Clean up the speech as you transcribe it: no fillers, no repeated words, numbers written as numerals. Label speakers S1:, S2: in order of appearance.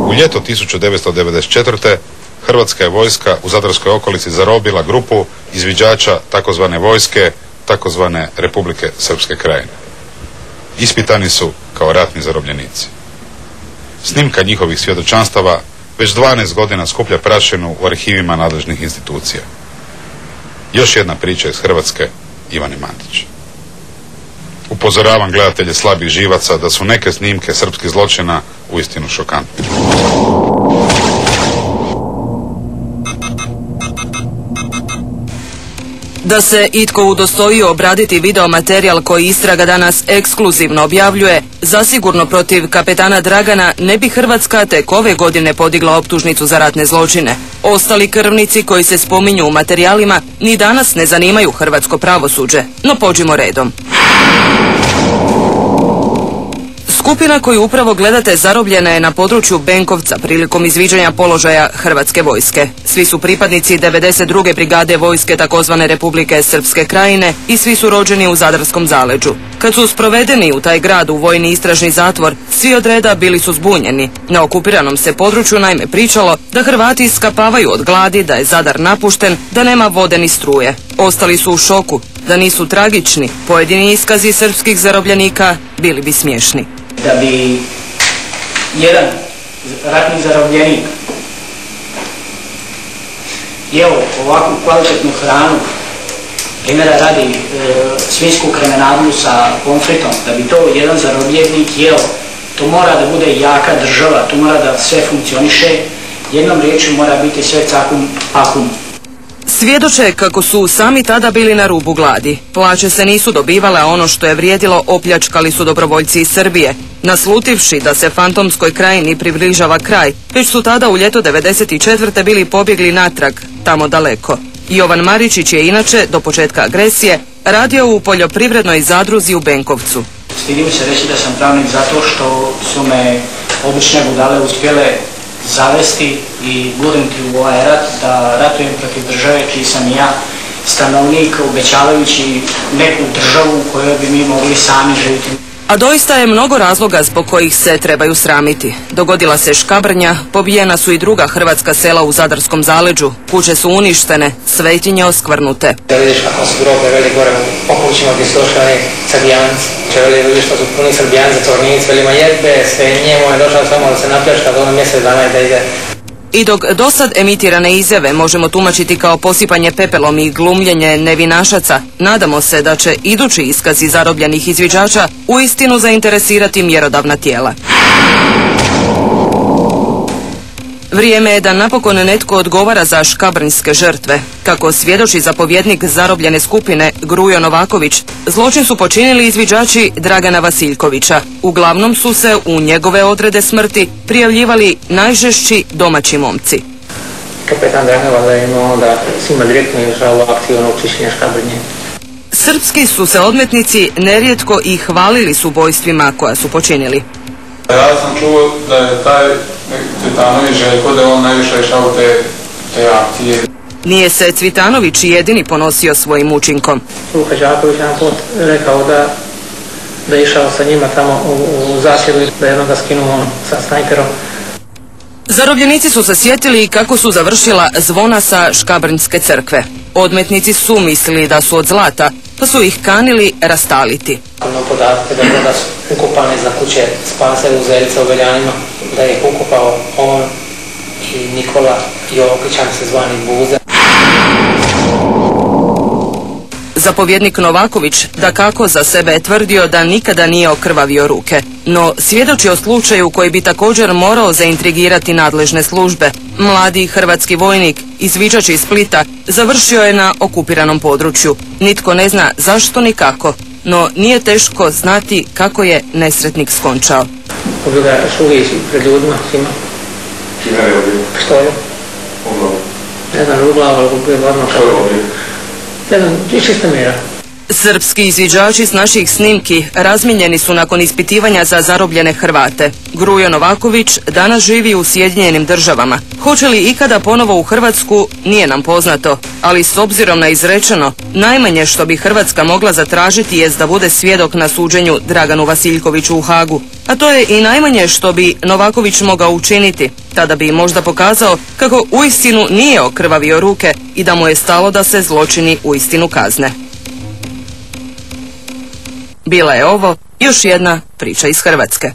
S1: U ljeto 1994. Hrvatska je vojska u zadarskoj okolici zarobila grupu izviđača takozvane vojske, takozvane Republike Srpske Krajine. Ispitani su kao ratni zarobljenici. Snimka njihovih svjedočanstava već 12 godina skuplja prašinu u arhivima nadležnih institucija. Još jedna priča iz Hrvatske, Ivane Mandić. Upozoravam gledatelje slabih živaca da su neke snimke srpskih zločina uistinu šokantne.
S2: Da se itko udostojio obraditi video materijal koji istraga danas ekskluzivno objavljuje, zasigurno protiv kapetana Dragana ne bi Hrvatska tek ove godine podigla optužnicu za ratne zločine. Ostali krvnici koji se spominju u materijalima ni danas ne zanimaju hrvatsko pravosuđe, no pođimo redom. Skupina koju upravo gledate zarobljena je na području Benkovca prilikom izviđanja položaja Hrvatske vojske. Svi su pripadnici 92. brigade vojske takozvane Republike Srpske Krajine i svi su rođeni u Zadarskom zaleđu. Kad su sprovedeni u taj grad u vojni istražni zatvor, svi od reda bili su zbunjeni. Na okupiranom se području naime pričalo da Hrvati iskapavaju od gladi, da je Zadar napušten, da nema vode ni struje. Ostali su u šoku, da nisu tragični, pojedini iskazi srpskih zarobljenika bili bi smiješni.
S3: Da bi jedan ratni zarobljenik jeo ovakvu kvalitetnu hranu, primjera radi svinjsku kremenadlu sa pomfritom, da bi to jedan zarobljenik jeo, to mora da bude jaka država, to mora da sve funkcioniše, jednom riječju mora biti sve cakum pakum.
S2: Svjedoče kako su sami tada bili na rubu gladi. Plaće se nisu dobivale, a ono što je vrijedilo opljačkali su dobrovoljci iz Srbije. Naslutivši da se fantomskoj krajini približava kraj, već su tada u ljeto 1994. bili pobjegli natrag, tamo daleko. Jovan Maričić je inače, do početka agresije, radio u poljoprivrednoj zadruzi u Benkovcu.
S3: Stidim se reći da sam pravnik zato što su me obične budale uspjele zavesti i gurnuti u ovaj rat, da ratujem protiv države čiji sam i ja stanovnik, obećavajući neku državu u kojoj bi mi mogli sami živjeti.
S2: A doista je mnogo razloga zbog kojih se trebaju sramiti. Dogodila se Škabrnja, pobijena su i druga hrvatska sela u Zadarskom zaleđu, kuće su uništene, svetinje oskvrnute.
S4: Da vidiš kako su grobe veli gore u okućima gdje su došli oni Srbijanci. Vidiš što su puni Srbijanci, Cornic, velima jebe, sve njemu je došao samo da se napljačka do mjesec dana da ide.
S2: I dok dosad emitirane izjave možemo tumačiti kao posipanje pepelom i glumljenje nevinašaca, nadamo se da će idući iskazi zarobljenih izviđača uistinu zainteresirati mjerodavna tijela. Vrijeme je da napokon netko odgovara za škabrnjske žrtve. Kako svjedoči zapovjednik zarobljene skupine Grujo Novaković, zločin su počinili izviđači Dragana Vasiljkovića. Uglavnom su se u njegove odrede smrti prijavljivali najžešći domaći momci.
S4: Kapetan Dragan valjda je imao da svima direktno išao u akciju na učišćenje Škabrnje.
S2: Srpski su se odmetnici nerijetko i hvalili s ubojstvima koja su počinili.
S5: Ja sam čuo da je taj Cvitanović Željko, da je on najviše išao te akcije.
S2: Nije se Cvitanović jedini ponosio svojim učinkom.
S4: Luka Đaković jedan put rekao da je išao sa njima tamo u zasjedu, da je jednoga skinuo sa snajperom.
S2: Zarobljenici su se sjetili kako su završila zvona sa Škabrnjske crkve. Odmetnici su mislili da su od zlata, pa su ih kanili rastaliti.
S4: Ono podatke da su ukopane za kuće Spase u Zelica u Veljanima, da je ih ukopao on i Nikola Jokićan se zvani Buza.
S2: Zapovjednik Novaković dakako za sebe je tvrdio da nikada nije okrvavio ruke, no svjedoči o slučaju koji bi također morao zaintrigirati nadležne službe. Mladi hrvatski vojnik, izviđač iz Splita, završio je na okupiranom području. Nitko ne zna zašto ni kako, no nije teško znati kako je nesretnik skončao.
S4: Ubio ga Šugić pred ljudima svima.
S5: Kime je ubio?
S4: Pištoljem.
S5: U glavu?
S4: Ne znam, u glavu, ali ubio odmah.
S5: Što je ubio?
S4: Jedan, iz čista mira.
S2: Srpski Hrvatski izviđači s naših snimki razmijenjeni su nakon ispitivanja za zarobljene Hrvate. Grujo Novaković danas živi u Sjedinjenim Državama. Hoće li ikada ponovo u Hrvatsku, nije nam poznato, ali s obzirom na izrečeno, najmanje što bi Hrvatska mogla zatražiti jest da bude svjedok na suđenju Draganu Vasiljkoviću u Hagu. A to je i najmanje što bi Novaković mogao učiniti. Tada bi možda pokazao kako uistinu nije okrvavio ruke i da mu je stalo da se zločini uistinu kazne. Bila je ovo još jedna priča iz Hrvatske.